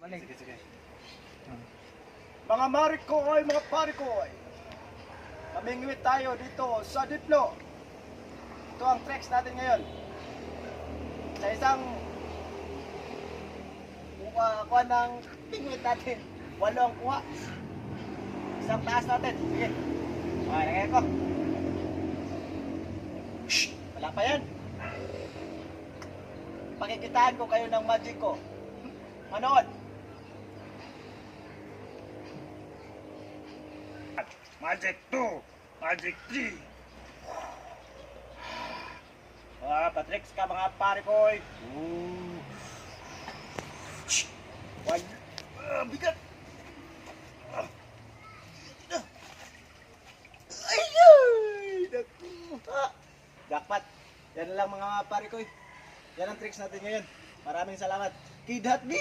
Sige, sige. Mga marikoy, mga parikoy. Mamingwit tayo dito sa Diplo. Ito ang tricks natin ngayon. Sa isang kuha ng pingwit natin. 8 ang kuha. Isang taas natin. Sige. Okay, lagay ko. Shhh! Wala pa yan. Pakikitaan ko kayo ng magic ko. Manood. Magic 2, Magic 3. Patricks ka mga pare ko. Bigat. Ay! Naku! Jackpot. Yan lang mga pare ko. Yan ang tricks natin ngayon. Maraming salamat. Kid Hotby.